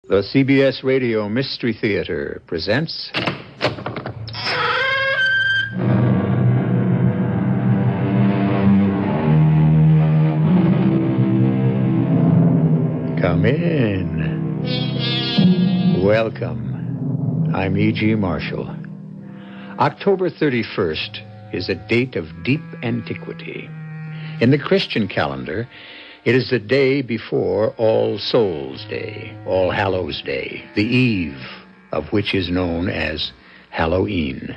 The CBS Radio Mystery Theater presents... Come in. Welcome. I'm E.G. Marshall. October 31st is a date of deep antiquity. In the Christian calendar, it is the day before All Souls' Day, All Hallows' Day, the eve of which is known as Halloween,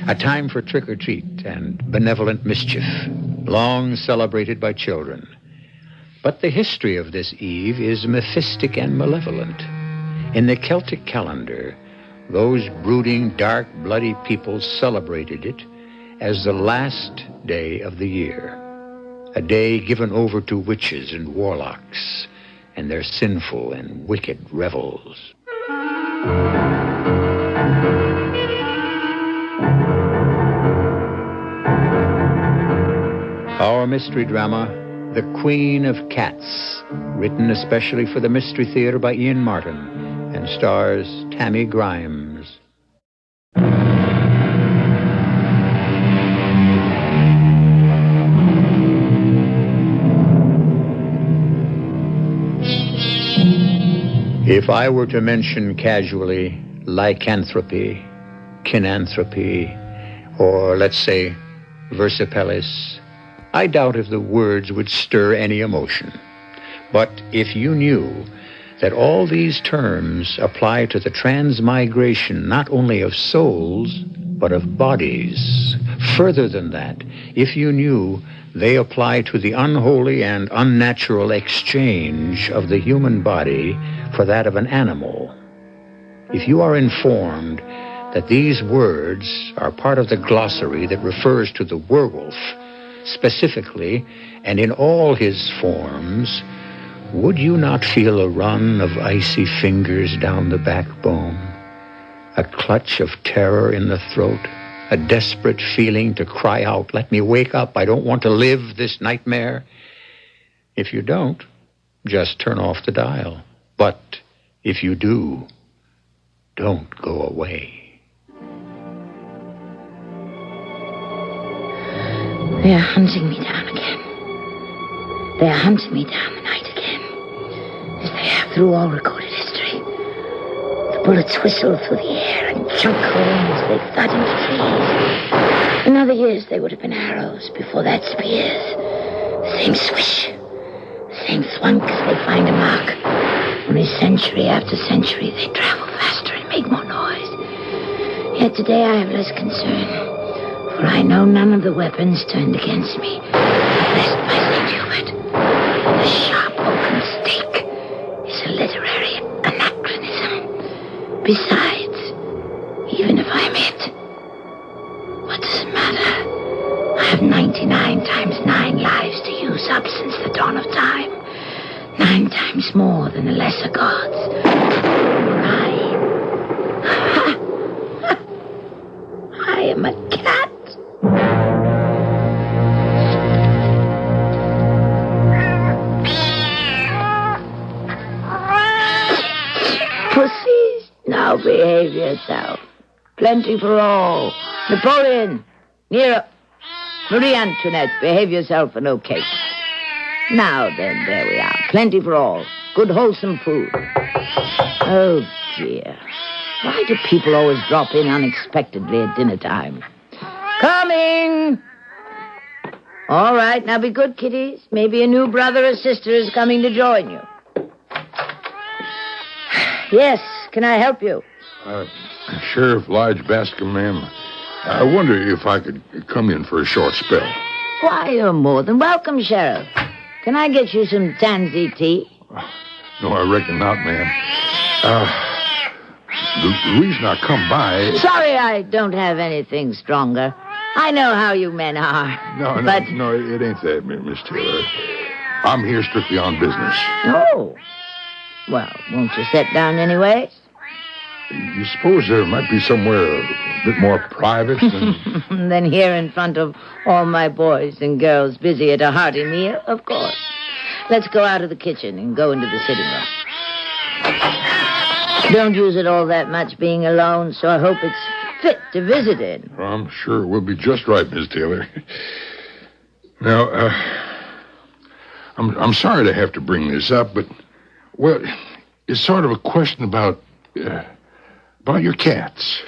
a time for trick-or-treat and benevolent mischief, long celebrated by children. But the history of this eve is mephistic and malevolent. In the Celtic calendar, those brooding, dark, bloody peoples celebrated it as the last day of the year, a day given over to witches and warlocks and their sinful and wicked revels. Our mystery drama, The Queen of Cats, written especially for the Mystery Theater by Ian Martin and stars Tammy Grimes. If I were to mention casually lycanthropy, kinanthropy, or let's say versipellis, I doubt if the words would stir any emotion. But if you knew that all these terms apply to the transmigration not only of souls, but of bodies, further than that, if you knew they apply to the unholy and unnatural exchange of the human body for that of an animal, if you are informed that these words are part of the glossary that refers to the werewolf, specifically and in all his forms, would you not feel a run of icy fingers down the backbone, a clutch of terror in the throat, a desperate feeling to cry out, "Let me wake up, I don't want to live this nightmare"? If you don't, just turn off the dial. But if you do, don't go away. They are hunting me down again. They are hunting me down the night again, as they have through all recorded history. The bullets whistle through the air and chunk holes as they thud into trees. In other years, they would have been arrows, before that spears. The same swish, the same thwunk as they find a mark. Only century after century, they travel faster and make more noise. Yet today I have less concern. For I know none of the weapons turned against me are blessed by St. Hubert. The sharp oaken stake is a literary anachronism. Besides, even if I'm hit, what does it matter? I have 99 times 9 lives to use up since the dawn of time. 9 times more than the lesser gods. I am a cat. Pussies, now behave yourself. Plenty for all. Napoleon, Nero, Marie Antoinette, behave yourself for no cake. Now then, there we are. Plenty for all. Good wholesome food. Oh, dear. Why do people always drop in unexpectedly at dinner time? Coming! All right, now be good, kiddies. Maybe a new brother or sister is coming to join you. Yes, can I help you? Sheriff Lige Bascom, ma'am. I wonder if I could come in for a short spell. Why, you're more than welcome, Sheriff. Can I get you some tansy tea? No, I reckon not, ma'am. The reason I come by... Sorry I don't have anything stronger. I know how you men are. No, it ain't that, Miss Taylor. I'm here strictly on business. Oh. Well, won't you sit down anyway? You suppose there might be somewhere a bit more private than... Than here in front of all my boys and girls busy at a hearty meal? Of course. Let's go out of the kitchen and go into the sitting room. Don't use it all that much being alone, so I hope it's fit to visit in. Well, I'm sure it will be just right, Miss Taylor. Now, I'm sorry to have to bring this up, but, well, it's sort of a question about your cats.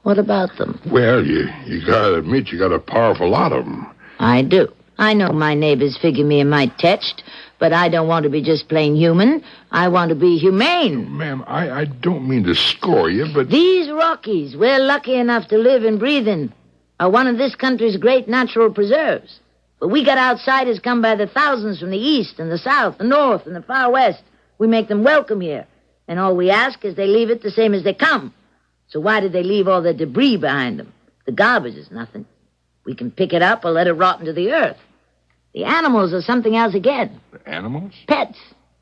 What about them? Well, you gotta admit you got a powerful lot of them. I do. I know my neighbors figure me a mite tetched, but I don't want to be just plain human. I want to be humane. Ma'am, I don't mean to score you, but... These Rockies, we're lucky enough to live and breathe in, are one of this country's great natural preserves. But we got outsiders come by the thousands from the east and the south, the north and the far west. We make them welcome here. And all we ask is they leave it the same as they come. So why did they leave all the debris behind them? The garbage is nothing. We can pick it up or let it rot into the earth. The animals are something else again. The animals? Pets,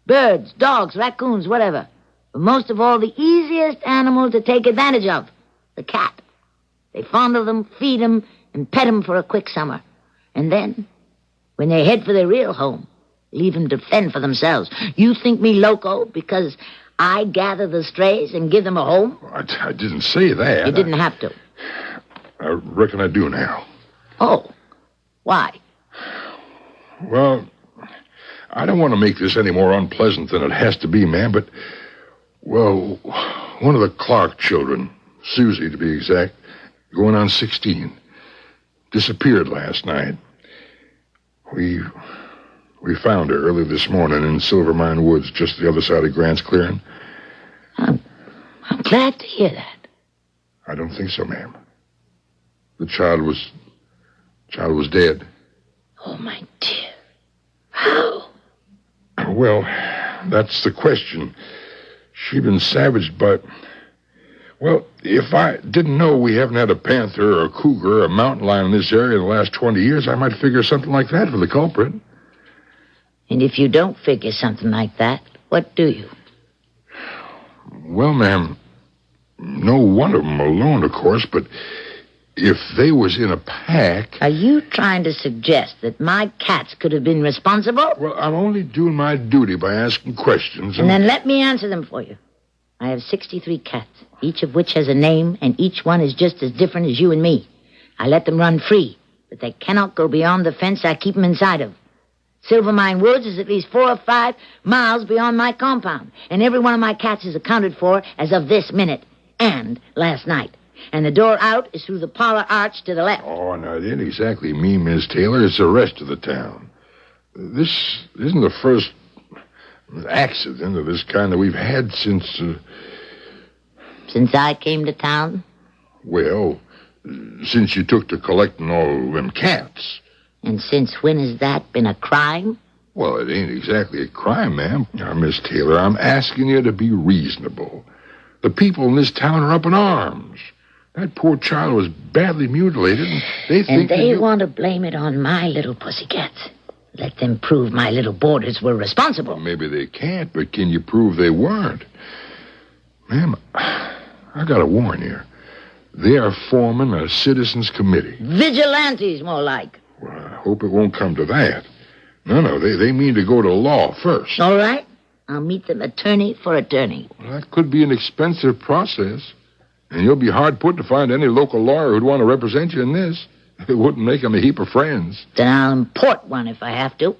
birds, dogs, raccoons, whatever. But most of all, the easiest animal to take advantage of, the cat. They fondle them, feed them, and pet them for a quick summer. And then, when they head for their real home, leave them to fend for themselves. You think me loco because I gather the strays and give them a home? I didn't say that. You didn't have to. I reckon I do now. Oh, why? Well, I don't want to make this any more unpleasant than it has to be, ma'am, but, well, one of the Clark children, Susie to be exact, going on 16, disappeared last night. We found her early this morning in Silvermine Woods, just the other side of Grant's clearing. I'm glad to hear that. I don't think so, ma'am. The child was dead. Oh, my dear. How? Well, that's the question. She'd been savaged by... Well, if I didn't know we haven't had a panther or a cougar or a mountain lion in this area in the last 20 years, I might figure something like that for the culprit. And if you don't figure something like that, what do you? Well, ma'am, no one of them alone, of course, but if they was in a pack... Are you trying to suggest that my cats could have been responsible? Well, I'm only doing my duty by asking questions. And then let me answer them for you. I have 63 cats, each of which has a name, and each one is just as different as you and me. I let them run free, but they cannot go beyond the fence I keep them inside of. Silvermine Woods is at least 4 or 5 miles beyond my compound, and every one of my cats is accounted for as of this minute and last night. And the door out is through the parlor arch to the left. Oh, no, it ain't exactly me, Miss Taylor. It's the rest of the town. This isn't the first accident of this kind that we've had since... Since I came to town? Well, since you took to collecting all them cats. And since when has that been a crime? Well, it ain't exactly a crime, ma'am. Now, Miss Taylor, I'm asking you to be reasonable. The people in this town are up in arms. That poor child was badly mutilated, and they think... And they want to blame it on my little pussycats. Let them prove my little boarders were responsible. Well, maybe they can't, but can you prove they weren't? Ma'am, I gotta warn you. They are forming a citizens committee. Vigilantes, more like. Well, I hope it won't come to that. No, they mean to go to law first. All right. I'll meet them attorney for attorney. Well, that could be an expensive process. And you'll be hard put to find any local lawyer who'd want to represent you in this. It wouldn't make him a heap of friends. Then I'll import one if I have to.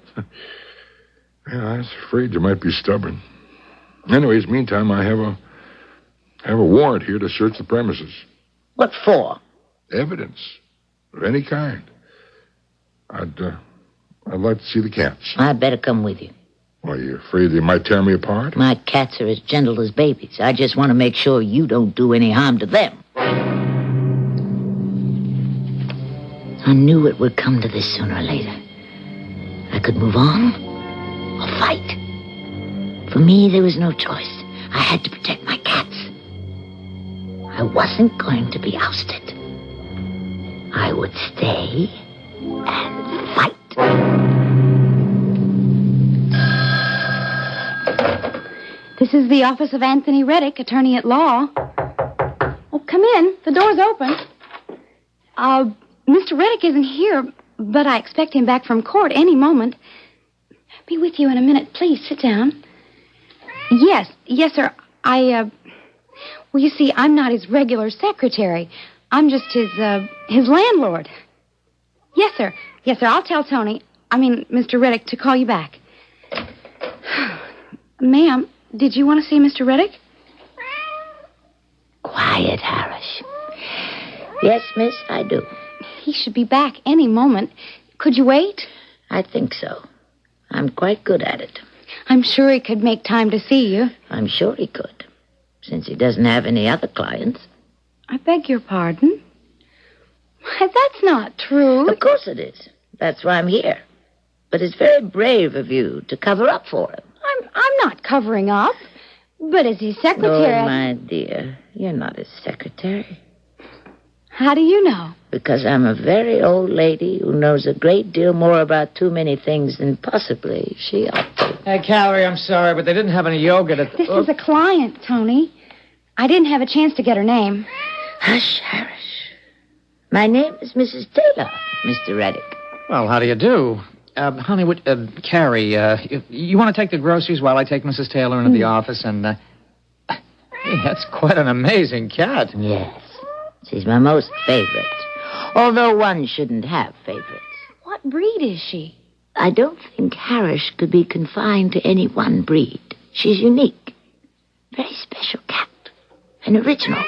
Yeah, I was afraid you might be stubborn. Anyways, meantime, I have a warrant here to search the premises. What for? Evidence of any kind. I'd like to see the cats. I'd better come with you. Why, you afraid they might tear me apart? My cats are as gentle as babies. I just want to make sure you don't do any harm to them. I knew it would come to this sooner or later. I could move on or fight. For me, there was no choice. I had to protect my cats. I wasn't going to be ousted. I would stay and fight. This is the office of Anthony Reddick, attorney at law. Oh, come in. The door's open. Mr. Reddick isn't here, but I expect him back from court any moment. Be with you in a minute. Please, sit down. Yes, sir. Well, you see, I'm not his regular secretary. I'm just his landlord. Yes, sir. Yes, sir. I'll tell Tony, Mr. Reddick, to call you back. Ma'am, did you want to see Mr. Reddick? Quiet, Harris. Yes, miss, I do. He should be back any moment. Could you wait? I think so. I'm quite good at it. I'm sure he could make time to see you. I'm sure he could, since he doesn't have any other clients. I beg your pardon? Why, that's not true. Of course it is. That's why I'm here. But it's very brave of you to cover up for him. I'm not covering up. But as his secretary... Oh, my dear, you're not his secretary. How do you know? Because I'm a very old lady who knows a great deal more about too many things than possibly she ought to. Hey, Callie, I'm sorry, but they didn't have any yogurt at the... This is a client, Tony. I didn't have a chance to get her name. Hush, Harris. My name is Mrs. Taylor, Mr. Reddick. Well, how do you do? Honey, Carrie, you want to take the groceries while I take Mrs. Taylor into the office and... Hey, that's quite an amazing cat. Yes. She's my most favorite. Although one shouldn't have favorites. What breed is she? I don't think Harris could be confined to any one breed. She's unique. Very special cat. An original.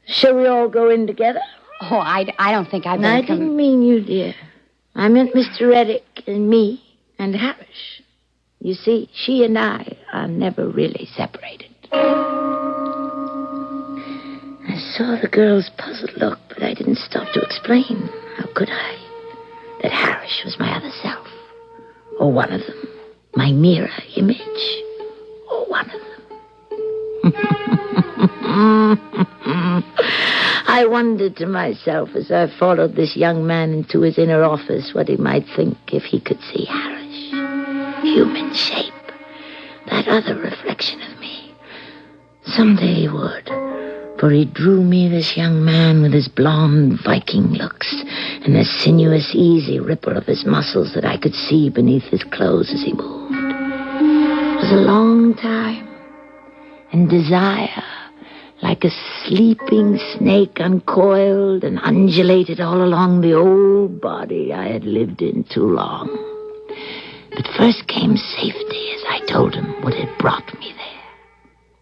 Shall we all go in together? Oh, I don't think I'd I didn't mean you, dear. I meant Mr. Reddick and me and Harris. You see, she and I are never really separated. I saw the girl's puzzled look, but I didn't stop to explain. How could I? That Harris was my other self. Or one of them. My mirror image. Or one of them. I wondered to myself as I followed this young man into his inner office what he might think if he could see Harris. Human shape. That other reflection of me. Someday he would. For he drew me, this young man, with his blonde Viking looks and the sinuous, easy ripple of his muscles that I could see beneath his clothes as he moved. It was a long time, and desire, like a sleeping snake, uncoiled and undulated all along the old body I had lived in too long. But first came safety, as I told him what had brought me there.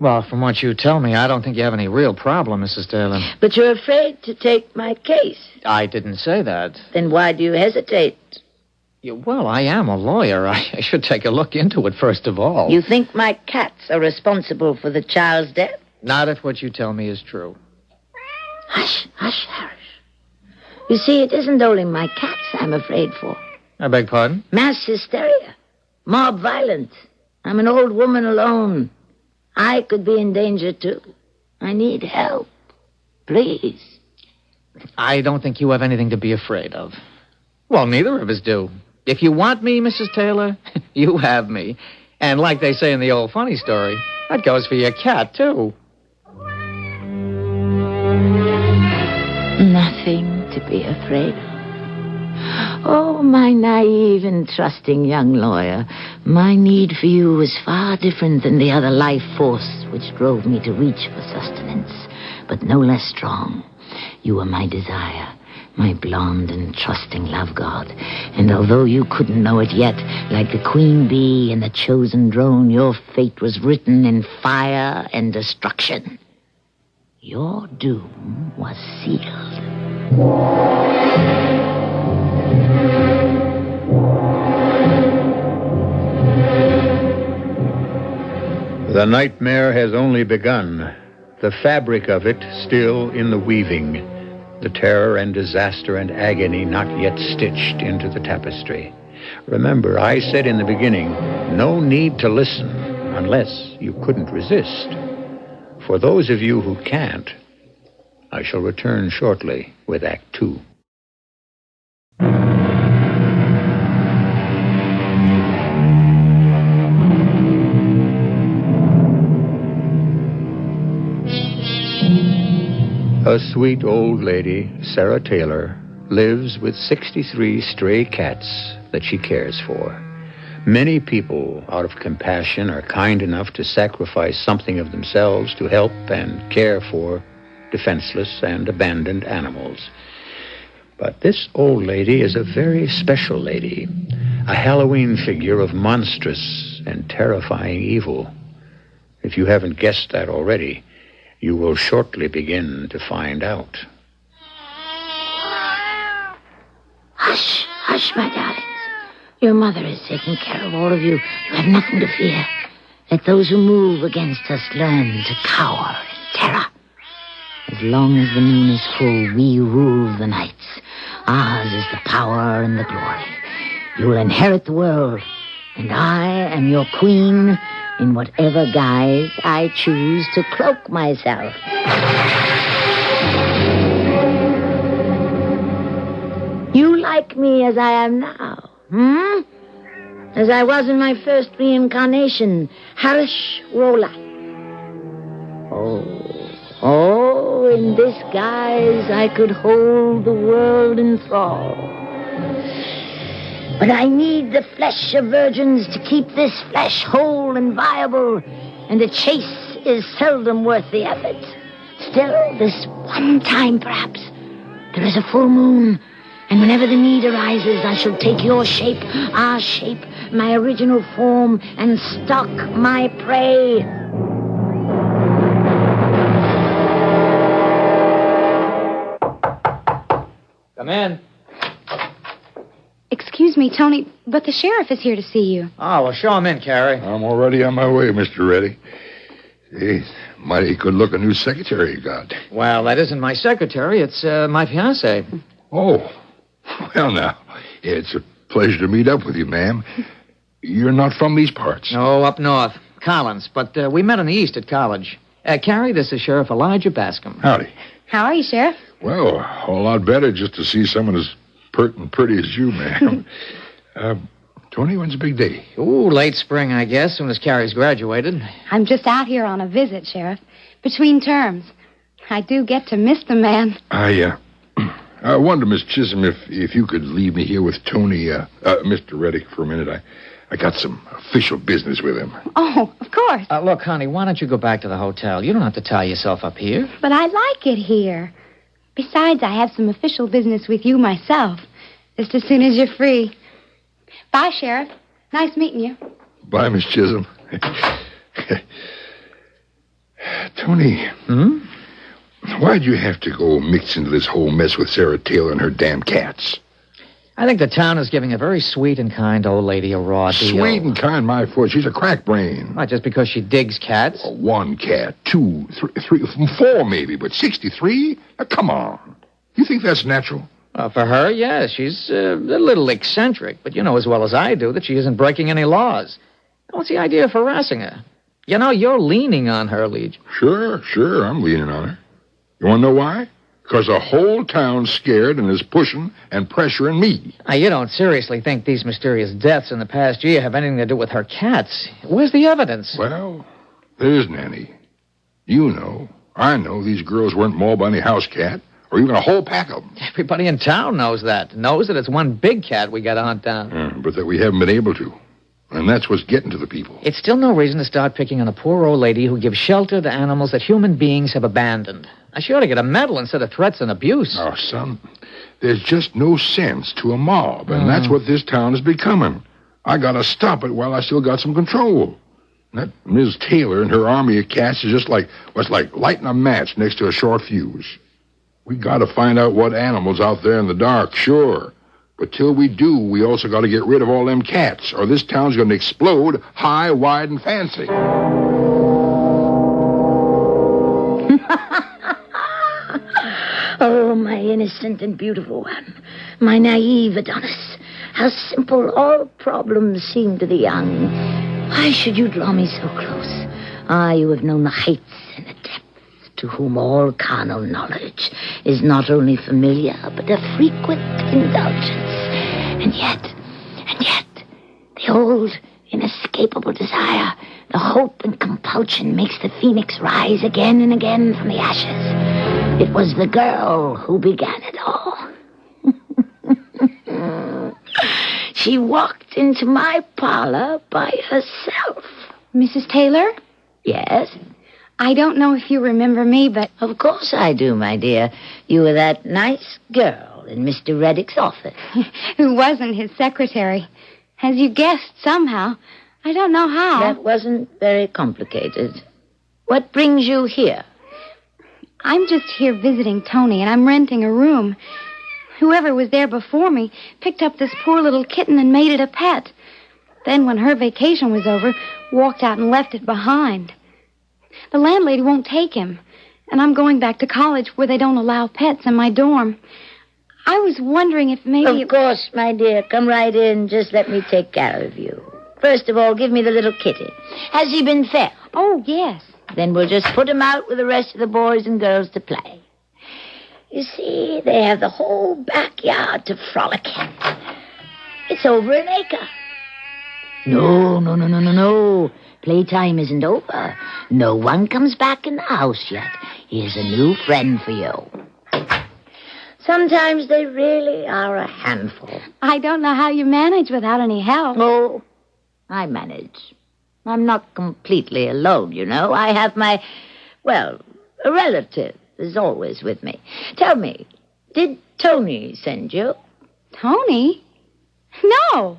Well, from what you tell me, I don't think you have any real problem, Mrs. Taylor. But you're afraid to take my case. I didn't say that. Then why do you hesitate? Well, I am a lawyer. I should take a look into it first of all. You think my cats are responsible for the child's death? Not if what you tell me is true. Hush, hush, Harris. You see, it isn't only my cats I'm afraid for. I beg pardon? Mass hysteria. Mob violence. I'm an old woman alone. I could be in danger, too. I need help. Please. I don't think you have anything to be afraid of. Well, neither of us do. If you want me, Mrs. Taylor, you have me. And like they say in the old funny story, that goes for your cat, too. Nothing to be afraid of. Oh, my naive and trusting young lawyer, my need for you was far different than the other life force which drove me to reach for sustenance, but no less strong. You were my desire, my blonde and trusting love god, and although you couldn't know it yet, like the queen bee and the chosen drone, your fate was written in fire and destruction. Your doom was sealed. The nightmare has only begun. The fabric of it still in the weaving. The terror and disaster and agony not yet stitched into the tapestry. Remember, I said in the beginning, no need to listen unless you couldn't resist. For those of you who can't, I shall return shortly with Act 2. A sweet old lady, Sarah Taylor, lives with 63 stray cats that she cares for. Many people, out of compassion, are kind enough to sacrifice something of themselves to help and care for defenseless and abandoned animals. But this old lady is a very special lady, a Halloween figure of monstrous and terrifying evil. If you haven't guessed that already, you will shortly begin to find out. Hush, hush, my darlings. Your mother is taking care of all of you. You have nothing to fear. Let those who move against us learn to cower in terror. As long as the moon is full, we rule the nights. Ours is the power and the glory. You will inherit the world, and I am your queen in whatever guise I choose to cloak myself. You like me as I am now, as I was in my first reincarnation, Harish Rola. Oh, in this guise I could hold the world in thrall. But I need the flesh of virgins to keep this flesh whole and viable, and the chase is seldom worth the effort. Still, this one time perhaps, there is a full moon, and whenever the need arises, I shall take your shape, our shape, my original form, and stalk my prey. Come in. Excuse me, Tony, but the sheriff is here to see you. Oh, well, show him in, Carrie. I'm already on my way, Mr. Reddy. Hey, mighty good-looking new secretary you got. Well, that isn't my secretary. It's my fiancée. Oh, well, now, it's a pleasure to meet up with you, ma'am. You're not from these parts. No, up north. Collins. But we met in the east at college. Carrie, this is Sheriff Elijah Bascom. Howdy. How are you, Sheriff? Well, a whole lot better just to see someone as pert and pretty as you, ma'am. Tony, when's the big day? Ooh, late spring, I guess, soon as Carrie's graduated. I'm just out here on a visit, Sheriff. Between terms. I do get to miss the man. I wonder, Miss Chisholm, if you could leave me here with Tony, Mr. Reddick, for a minute. I got some official business with him. Oh, of course. Look, honey, why don't you go back to the hotel? You don't have to tie yourself up here. But I like it here. Besides, I have some official business with you myself. Just as soon as you're free. Bye, Sheriff. Nice meeting you. Bye, Miss Chisholm. Tony. Why'd you have to go mix into this whole mess with Sarah Taylor and her damn cats? I think the town is giving a very sweet and kind old lady a raw deal. Sweet and kind, my foot. She's a crack brain. Not just because she digs cats. Oh, one cat, two, three, four maybe, but 63? Now, come on. You think that's natural? For her, yes. She's a little eccentric, but you know as well as I do that she isn't breaking any laws. What's the idea of harassing her? You know, you're leaning on her, Leach. Sure, I'm leaning on her. You want to know why? Because the whole town's scared and is pushing and pressuring me. Now, you don't seriously think these mysterious deaths in the past year have anything to do with her cats? Where's the evidence? Well, there isn't any. You know, I know these girls weren't mauled by any house cat, or even a whole pack of them. Everybody in town knows that. Knows that it's one big cat we got to hunt down. But that we haven't been able to. And that's what's getting to the people. It's still no reason to start picking on a poor old lady who gives shelter to animals that human beings have abandoned. Now, she ought to get a medal instead of threats and abuse. Oh, son, there's just no sense to a mob, and that's what this town is becoming. I gotta stop it while I still got some control. That Ms. Taylor and her army of cats is just like lighting a match next to a short fuse. We gotta find out what animals out there in the dark, sure. But till we do, we also gotta get rid of all them cats, or this town's gonna explode high, wide, and fancy. Oh, my innocent and beautiful one. My naive Adonis. How simple all problems seem to the young. Why should you draw me so close? You have known the heights and the depths, to whom all carnal knowledge is not only familiar, but a frequent indulgence. And yet, the old, inescapable desire, the hope and compulsion makes the phoenix rise again and again from the ashes. It was the girl who began it all. She walked into my parlor by herself. Mrs. Taylor? Yes? I don't know if you remember me, but... Of course I do, my dear. You were that nice girl in Mr. Reddick's office. Who wasn't his secretary. As you guessed, somehow. I don't know how. That wasn't very complicated. What brings you here? I'm just here visiting Tony, and I'm renting a room. Whoever was there before me picked up this poor little kitten and made it a pet. Then, when her vacation was over, walked out and left it behind. The landlady won't take him, and I'm going back to college where they don't allow pets in my dorm. I was wondering if maybe... Of course, my dear. Come right in. Just let me take care of you. First of all, give me the little kitty. Has he been fed? Oh, yes. Then we'll just put him out with the rest of the boys and girls to play. You see, they have the whole backyard to frolic in. It's over an acre. No. Playtime isn't over. No one comes back in the house yet. Here's a new friend for you. Sometimes they really are a handful. I don't know how you manage without any help. Oh, I manage. I'm not completely alone, you know. I have a relative is always with me. Tell me, did Tony send you? Tony? No.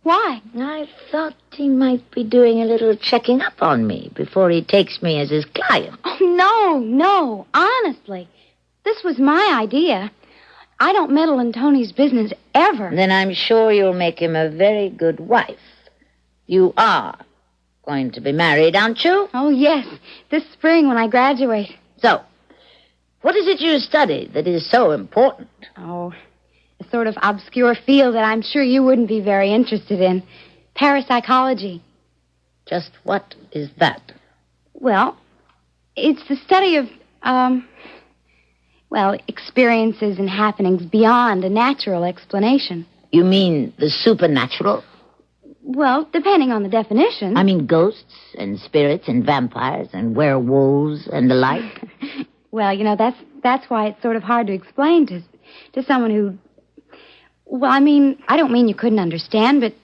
Why? I thought he might be doing a little checking up on me before he takes me as his client. Oh, no. Honestly. This was my idea. I don't meddle in Tony's business ever. Then I'm sure you'll make him a very good wife. You are going to be married, aren't you? Oh, yes. This spring when I graduate. So, what is it you study that is so important? Oh, a sort of obscure field that I'm sure you wouldn't be very interested in. Parapsychology. Just what is that? Well, it's the study of, experiences and happenings beyond a natural explanation. You mean the supernatural? Well, depending on the definition. I mean ghosts and spirits and vampires and werewolves and the like. Well, that's why it's sort of hard to explain to someone who... Well, I don't mean you couldn't understand, but...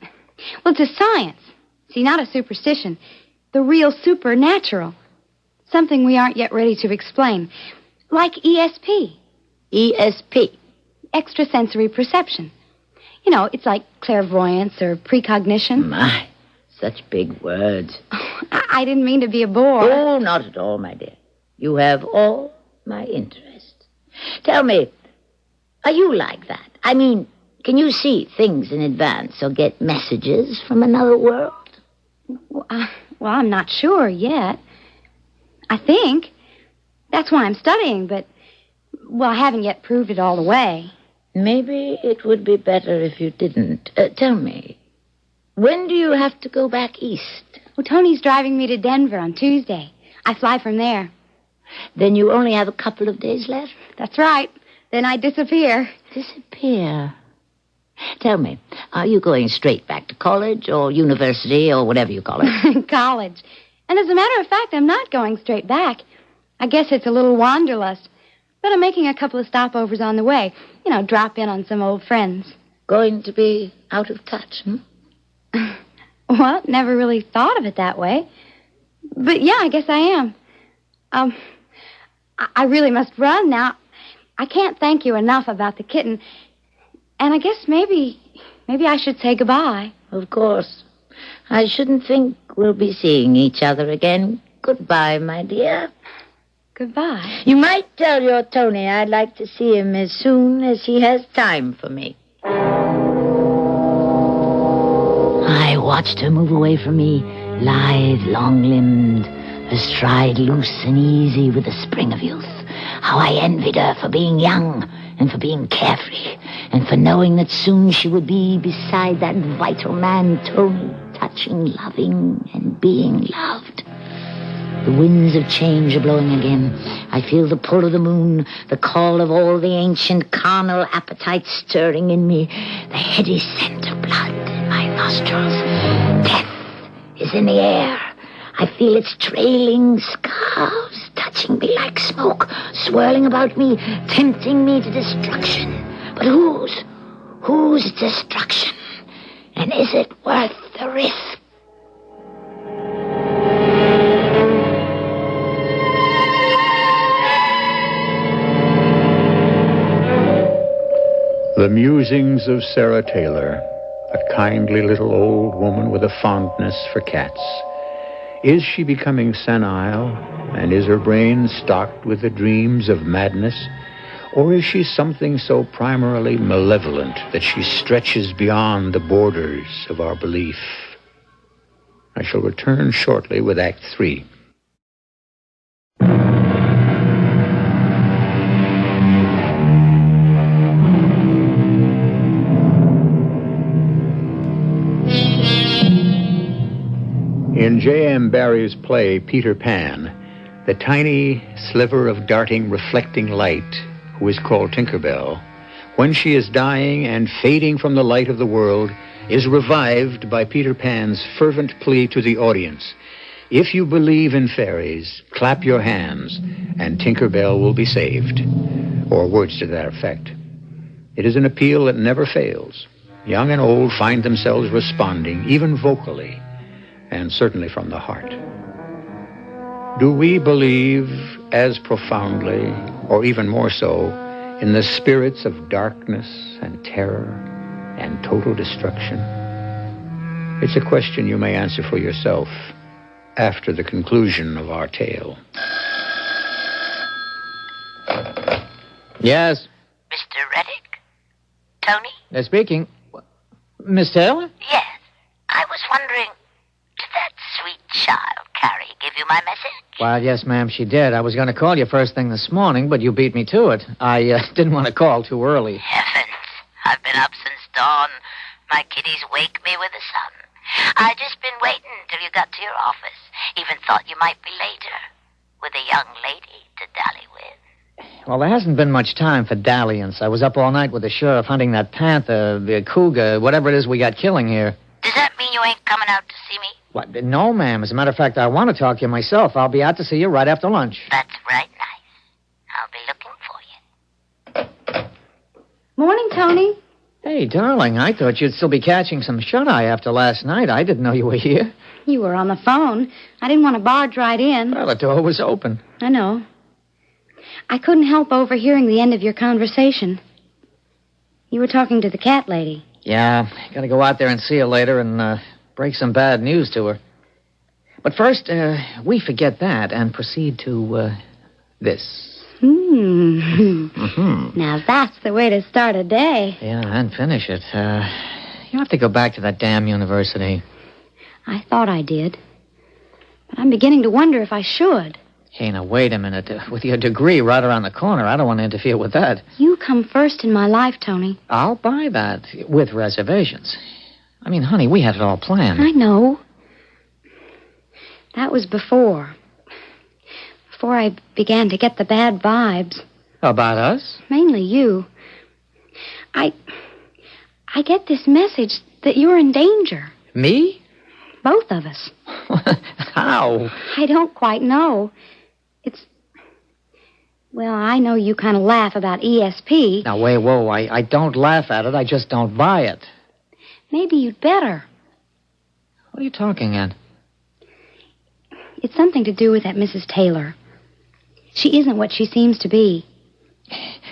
Well, it's a science. See, not a superstition. The real supernatural. Something we aren't yet ready to explain. Like ESP. ESP? Extrasensory perception. It's like clairvoyance or precognition. My, such big words. I didn't mean to be a bore. Oh, not at all, my dear. You have all my interest. Tell me, are you like that? Can you see things in advance or get messages from another world? Well, I'm not sure yet. I think. That's why I'm studying, but, I haven't yet proved it all the way. Maybe it would be better if you didn't. Tell me, when do you have to go back east? Well, Tony's driving me to Denver on Tuesday. I fly from there. Then you only have a couple of days left? That's right. Then I disappear. Disappear? Tell me, are you going straight back to college or university or whatever you call it? College. And as a matter of fact, I'm not going straight back. I guess it's a little wanderlust. But I'm making a couple of stopovers on the way. Drop in on some old friends. Going to be out of touch, Well, never really thought of it that way. But yeah, I guess I am. I really must run now. I can't thank you enough about the kitten. And I guess maybe I should say goodbye. Of course. I shouldn't think we'll be seeing each other again. Goodbye, my dear. Goodbye. You might tell your Tony I'd like to see him as soon as he has time for me. I watched her move away from me, lithe, long-limbed, her stride loose and easy with the spring of youth. How I envied her for being young and for being carefree and for knowing that soon she would be beside that vital man, Tony, touching, loving, and being loved. The winds of change are blowing again. I feel the pull of the moon, the call of all the ancient carnal appetites stirring in me, the heady scent of blood in my nostrils. Death is in the air. I feel its trailing scarves touching me like smoke, swirling about me, tempting me to destruction. But whose destruction? And is it worth the risk? The musings of Sarah Taylor, a kindly little old woman with a fondness for cats. Is she becoming senile, and is her brain stocked with the dreams of madness? Or is she something so primarily malevolent that she stretches beyond the borders of our belief? I shall return shortly with Act 3. In J.M. Barrie's play, Peter Pan, the tiny sliver of darting, reflecting light, who is called Tinkerbell, when she is dying and fading from the light of the world, is revived by Peter Pan's fervent plea to the audience. If you believe in fairies, clap your hands, and Tinkerbell will be saved. Or words to that effect. It is an appeal that never fails. Young and old find themselves responding, even vocally, and certainly from the heart. Do we believe as profoundly, or even more so, in the spirits of darkness and terror and total destruction? It's a question you may answer for yourself after the conclusion of our tale. Yes? Mr. Reddick? Tony? They're speaking. Miss Taylor? Yes. I was wondering, did that sweet child, Carrie, give you my message? Well, yes, ma'am, she did. I was going to call you first thing this morning, but you beat me to it. I didn't want to call too early. Heavens. I've been up since dawn. My kiddies wake me with the sun. I just been waiting till you got to your office. Even thought you might be later, with a young lady to dally with. Well, there hasn't been much time for dalliance. I was up all night with the sheriff hunting that panther, the cougar, whatever it is we got killing here. Does that mean you ain't coming out to see me? What? No, ma'am. As a matter of fact, I want to talk to you myself. I'll be out to see you right after lunch. That's right nice. I'll be looking for you. Morning, Tony. Hey, darling, I thought you'd still be catching some shut-eye after last night. I didn't know you were here. You were on the phone. I didn't want to barge right in. Well, the door was open. I know. I couldn't help overhearing the end of your conversation. You were talking to the cat lady. Yeah, gotta go out there and see her later and break some bad news to her. But first, we forget that and proceed to this. Now that's the way to start a day. Yeah, and finish it. You have to go back to that damn university. I thought I did. But I'm beginning to wonder if I should. Hey, now, wait a minute. With your degree right around the corner, I don't want to interfere with that. You come first in my life, Tony. I'll buy that, with reservations. I mean, honey, we had it all planned. I know. That was before I began to get the bad vibes. About us? Mainly you. I get this message that you're in danger. Me? Both of us. How? I don't quite know. Well, I know you kind of laugh about ESP. Now, wait, whoa, I don't laugh at it. I just don't buy it. Maybe you'd better. What are you talking at? It's something to do with that Mrs. Taylor. She isn't what she seems to be.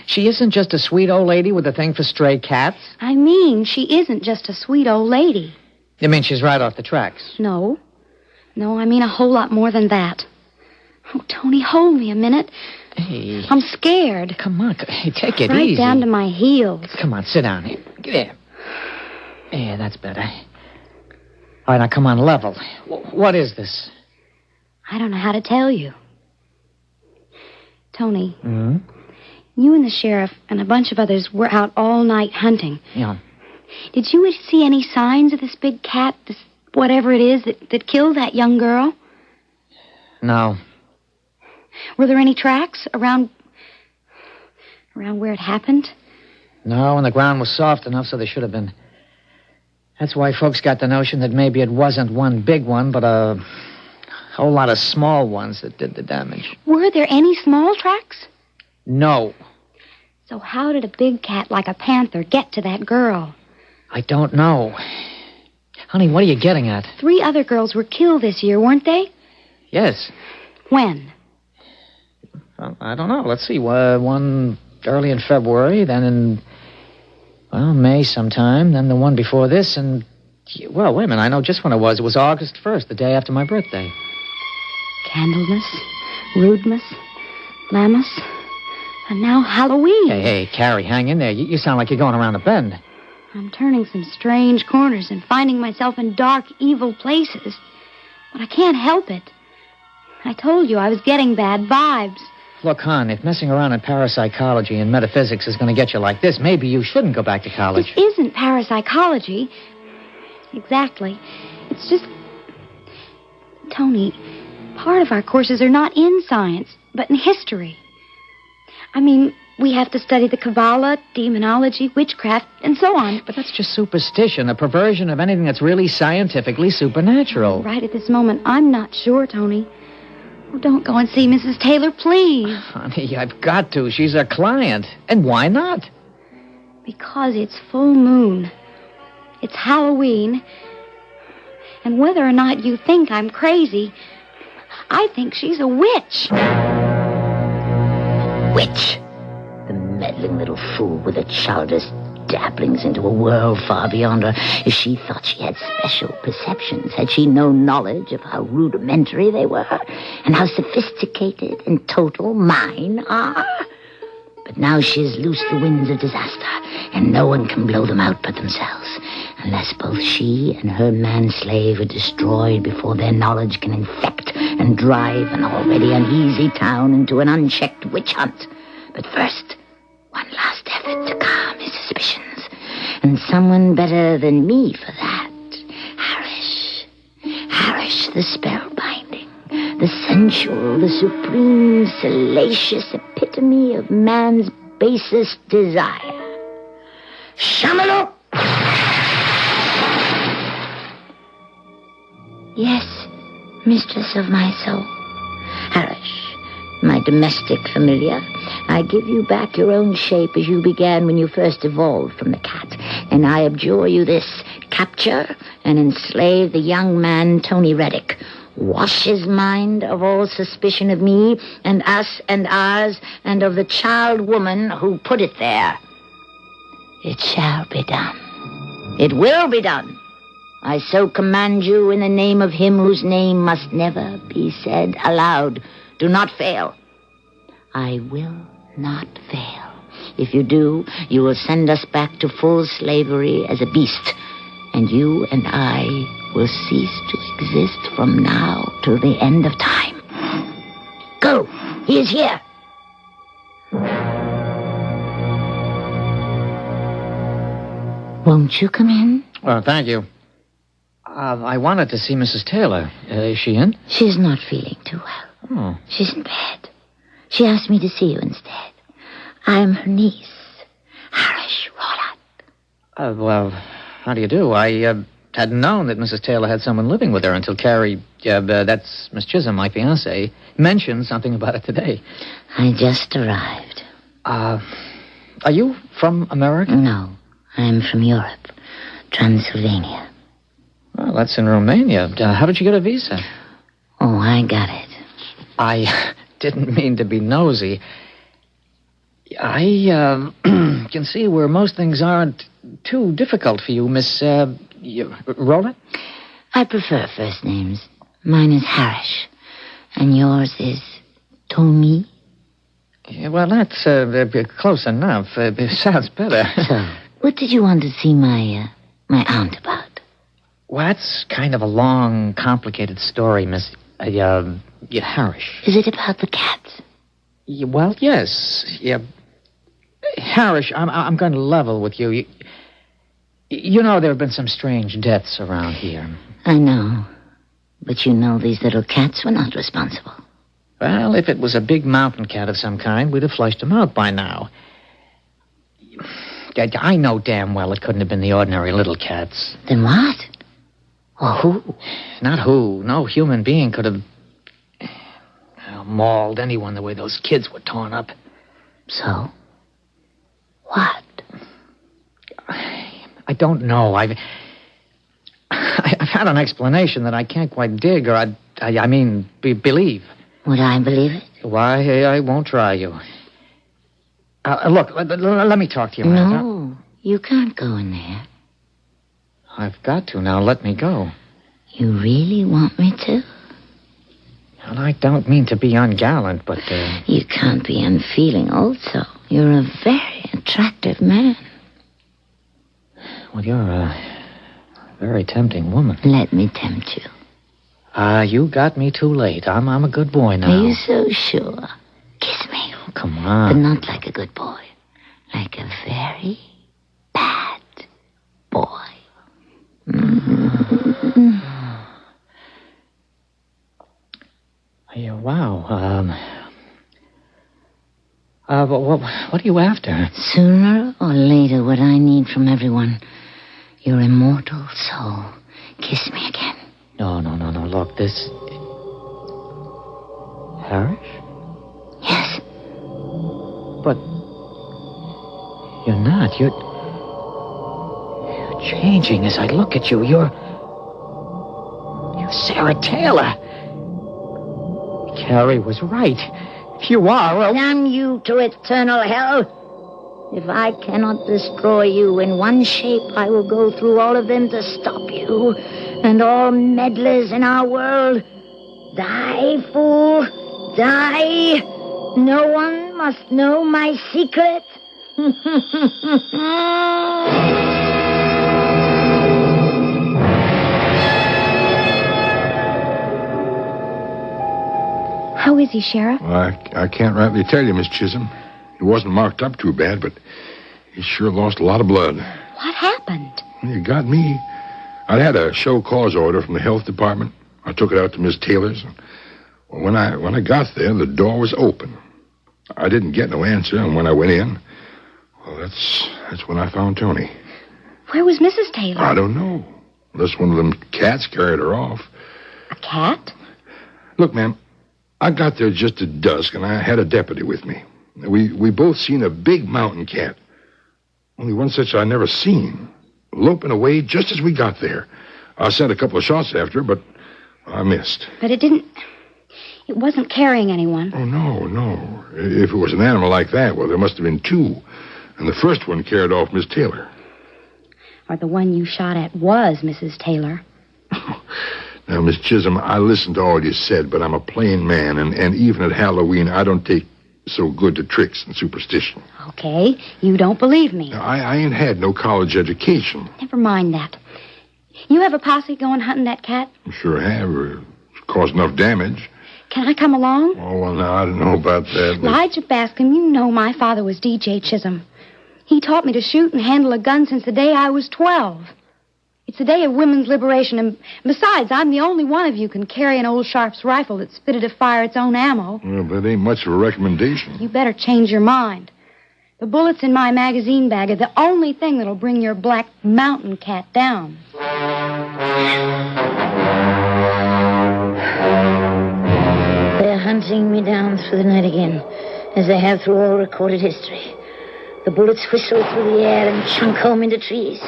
She isn't just a sweet old lady with a thing for stray cats? I mean, she isn't just a sweet old lady. You mean she's right off the tracks? No, I mean a whole lot more than that. Oh, Tony, hold me a minute. Hey. I'm scared. Come on, hey, take it right easy. Down to my heels. Come on, sit down here. Get there. Yeah, that's better. All right, now come on, level. What is this? I don't know how to tell you. Tony, Hmm? You and the sheriff and a bunch of others were out all night hunting. Yeah. Did you see any signs of this big cat, this whatever it is that killed that young girl? No. Were there any tracks around where it happened? No, and the ground was soft enough, so there should have been. That's why folks got the notion that maybe it wasn't one big one, but a whole lot of small ones that did the damage. Were there any small tracks? No. So how did a big cat like a panther get to that girl? I don't know. Honey, what are you getting at? 3 other girls were killed this year, weren't they? Yes. When? Well, I don't know. Let's see. One early in February, then in, May sometime, then the one before this, and, well, wait a minute. I know just when it was. It was August 1st, the day after my birthday. Candlemas, Rudemas, Lammas, and now Halloween. Hey, Carrie, hang in there. You sound like you're going around a bend. I'm turning some strange corners and finding myself in dark, evil places. But I can't help it. I told you I was getting bad vibes. Look, hon, if messing around in parapsychology and metaphysics is going to get you like this, maybe you shouldn't go back to college. This isn't parapsychology. Exactly. It's just... Tony, part of our courses are not in science, but in history. I mean, we have to study the Kabbalah, demonology, witchcraft, and so on. But that's just superstition, a perversion of anything that's really scientifically supernatural. Right at this moment, I'm not sure, Tony. Oh, don't go and see Mrs. Taylor, please. Honey, I've got to. She's a client. And why not? Because it's full moon. It's Halloween. And whether or not you think I'm crazy, I think she's a witch. Witch. The meddling little fool with her childish dabblings into a world far beyond her. If she thought she had special perceptions, had she no knowledge of how rudimentary they were, and how sophisticated and total mine are? But now she's loosed the winds of disaster, and no one can blow them out but themselves, unless both she and her man-slave are destroyed before their knowledge can infect and drive an already uneasy town into an unchecked witch hunt. But first, one last effort to calm his suspicions, and someone better than me for that. Harish, the spellbinding, the sensual, the supreme, salacious epitome of man's basest desire. Shamaluk! Yes, mistress of my soul. Harish, my domestic familiar, I give you back your own shape as you began when you first evolved from the cat, and I abjure you this: capture and enslave the young man Tony Reddick. Wash his mind of all suspicion of me and us and ours and of the child woman who put it there. It shall be done. It will be done. I so command you in the name of him whose name must never be said aloud. Do not fail. I will not fail. If you do, you will send us back to full slavery as a beast, and you and I will cease to exist from now till the end of time. Go! He is here! Won't you come in? Well, thank you. I wanted to see Mrs. Taylor. Is she in? She's not feeling too well. Oh. She's in bed. She asked me to see you instead. I'm her niece, Harish Rolat. Well, how do you do? I hadn't known that Mrs. Taylor had someone living with her until Carrie, that's Miss Chisholm, my fiancée, mentioned something about it today. I just arrived. Are you from America? No, I'm from Europe, Transylvania. Well, that's in Romania. How did you get a visa? Oh, I got it. I didn't mean to be nosy. I can see where most things aren't too difficult for you, Miss Roland. I prefer first names. Mine is Harish, and yours is Tony. Yeah, well, that's close enough. It sounds better. So, what did you want to see my aunt about? Well, that's kind of a long, complicated story, Miss Harish. Is it about the cat? Well, yes. Yeah. Harish, I'm going to level with you. You know there have been some strange deaths around here. I know. But you know these little cats were not responsible. Well, if it was a big mountain cat of some kind, we'd have flushed him out by now. I know damn well it couldn't have been the ordinary little cats. Then what? Or who? Not who. No human being could have mauled anyone the way those kids were torn up. So? What? I don't know. I I've had an explanation that I can't quite dig, or believe. Would I believe it? Why, I won't try you. Look, let me talk to you. No, you can't go in there. I've got to now. Let me go. You really want me to? And I don't mean to be ungallant, but... You can't be unfeeling also. You're a very attractive man. Well, you're a very tempting woman. Let me tempt you. You got me too late. I'm a good boy now. Are you so sure? Kiss me. Oh, come on. But not like a good boy. Like a very bad boy. Mm-hmm. Yeah, wow. What are you after? Sooner or later, what I need from everyone, your immortal soul. Kiss me again. No. Look, this... Parrish? Yes. But... You're not. You're changing as I look at you. You're Sarah Taylor. Carrie was right. You are. Damn you to eternal hell. If I cannot destroy you in one shape, I will go through all of them to stop you. And all meddlers in our world. Die, fool. Die. No one must know my secret. How is he, Sheriff? Well, I can't rightly tell you, Miss Chisholm. He wasn't marked up too bad, but he sure lost a lot of blood. What happened? You got me. I'd had a show cause order from the health department. I took it out to Miss Taylor's. When I got there, the door was open. I didn't get no answer, and when I went in, well, that's when I found Tony. Where was Mrs. Taylor? I don't know. Unless one of them cats carried her off. A cat? Look, ma'am, I got there just at dusk, and I had a deputy with me. We both seen a big mountain cat. Only one such I never seen. Loping away just as we got there. I sent a couple of shots after her, but I missed. But it wasn't carrying anyone. Oh, no. If it was an animal like that, well, there must have been two. And the first one carried off Miss Taylor. Or the one you shot at was Mrs. Taylor. Now, Miss Chisholm, I listened to all you said, but I'm a plain man, and even at Halloween, I don't take so good to tricks and superstition. Okay, you don't believe me. Now, I ain't had no college education. Never mind that. You have a posse going hunting that cat? I sure have. It's caused enough damage. Can I come along? Oh, well, now, I don't know about that. But... Elijah Bascom, you know my father was D.J. Chisholm. He taught me to shoot and handle a gun since the day I was 12. It's the day of women's liberation, and besides, I'm the only one of you can carry an old Sharps rifle that's fitted to fire its own ammo. Well, that ain't much of a recommendation. You better change your mind. The bullets in my magazine bag are the only thing that'll bring your black mountain cat down. They're hunting me down through the night again, as they have through all recorded history. The bullets whistle through the air and chunk home into trees.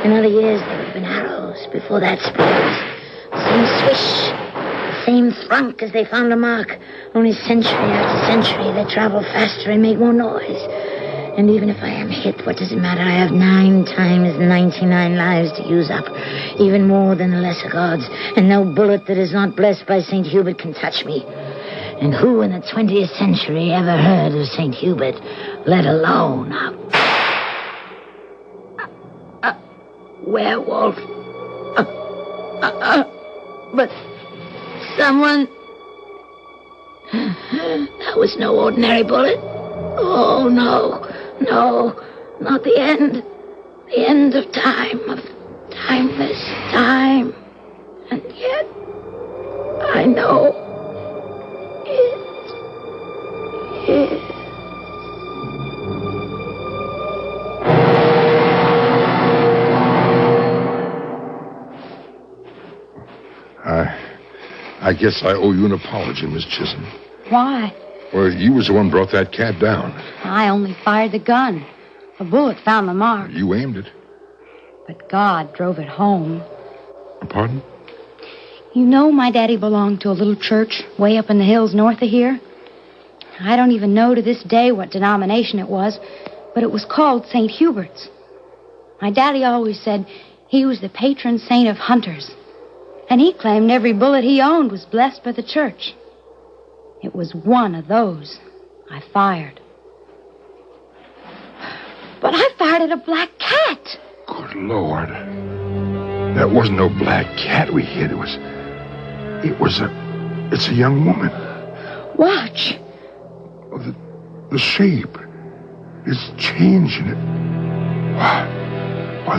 In other years, they would have been arrows. Before that, spears. The same swish, the same thunk as they found a mark. Only century after century, they travel faster and make more noise. And even if I am hit, what does it matter? I have 9 times 99 lives to use up. Even more than the lesser gods. And no bullet that is not blessed by St. Hubert can touch me. And who in the 20th century ever heard of St. Hubert, let alone a werewolf? But someone... That was no ordinary bullet. Oh, no, not the end. The end of time, of timeless time. And yet, I know it is. I guess I owe you an apology, Miss Chisholm. Why? Well, you was the one brought that cat down. I only fired the gun. A bullet found the mark. You aimed it. But God drove it home. Pardon? You know my daddy belonged to a little church way up in the hills north of here. I don't even know to this day what denomination it was, but it was called St. Hubert's. My daddy always said he was the patron saint of hunters, and he claimed every bullet he owned was blessed by the church. It was one of those I fired. But I fired at a black cat. Good Lord. That wasn't no black cat we hit. It's a young woman. Watch. The shape is changing it. Why,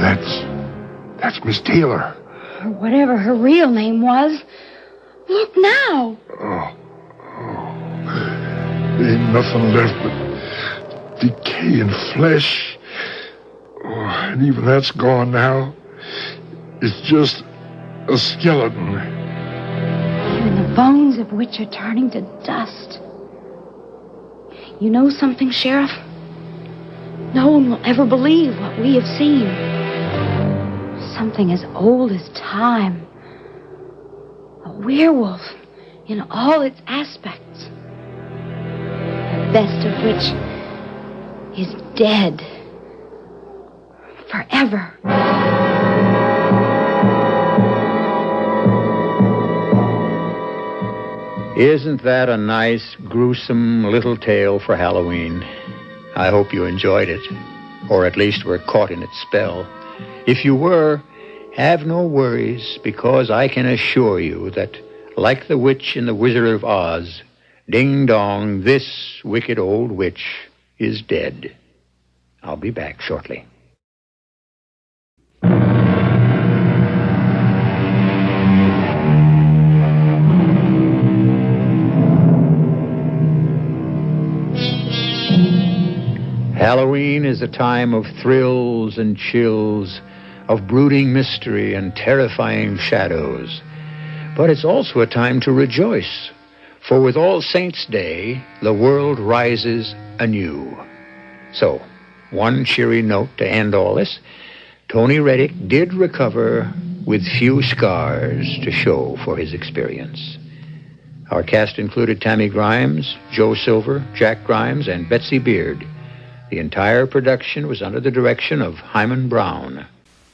that's Miss Taylor. Or whatever her real name was. Look now. Oh. There ain't nothing left but decaying flesh. Oh, and even that's gone now. It's just a skeleton. And the bones of which are turning to dust. You know something, Sheriff? No one will ever believe what we have seen. Something as old as time. A werewolf in all its aspects. The best of which is dead. Forever. Isn't that a nice, gruesome little tale for Halloween? I hope you enjoyed it, or at least were caught in its spell. If you were, have no worries, because I can assure you that, like the witch in The Wizard of Oz, ding dong, this wicked old witch is dead. I'll be back shortly. Halloween is a time of thrills and chills, of brooding mystery and terrifying shadows. But it's also a time to rejoice, for with All Saints' Day, the world rises anew. So, one cheery note to end all this. Tony Reddick did recover with few scars to show for his experience. Our cast included Tammy Grimes, Joe Silver, Jack Grimes, and Betsy Beard. The entire production was under the direction of Hyman Brown.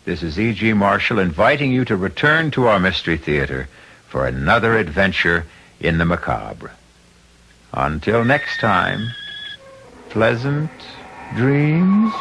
This is E.G. Marshall inviting you to return to our Mystery Theater for another adventure in the macabre. Until next time, pleasant dreams.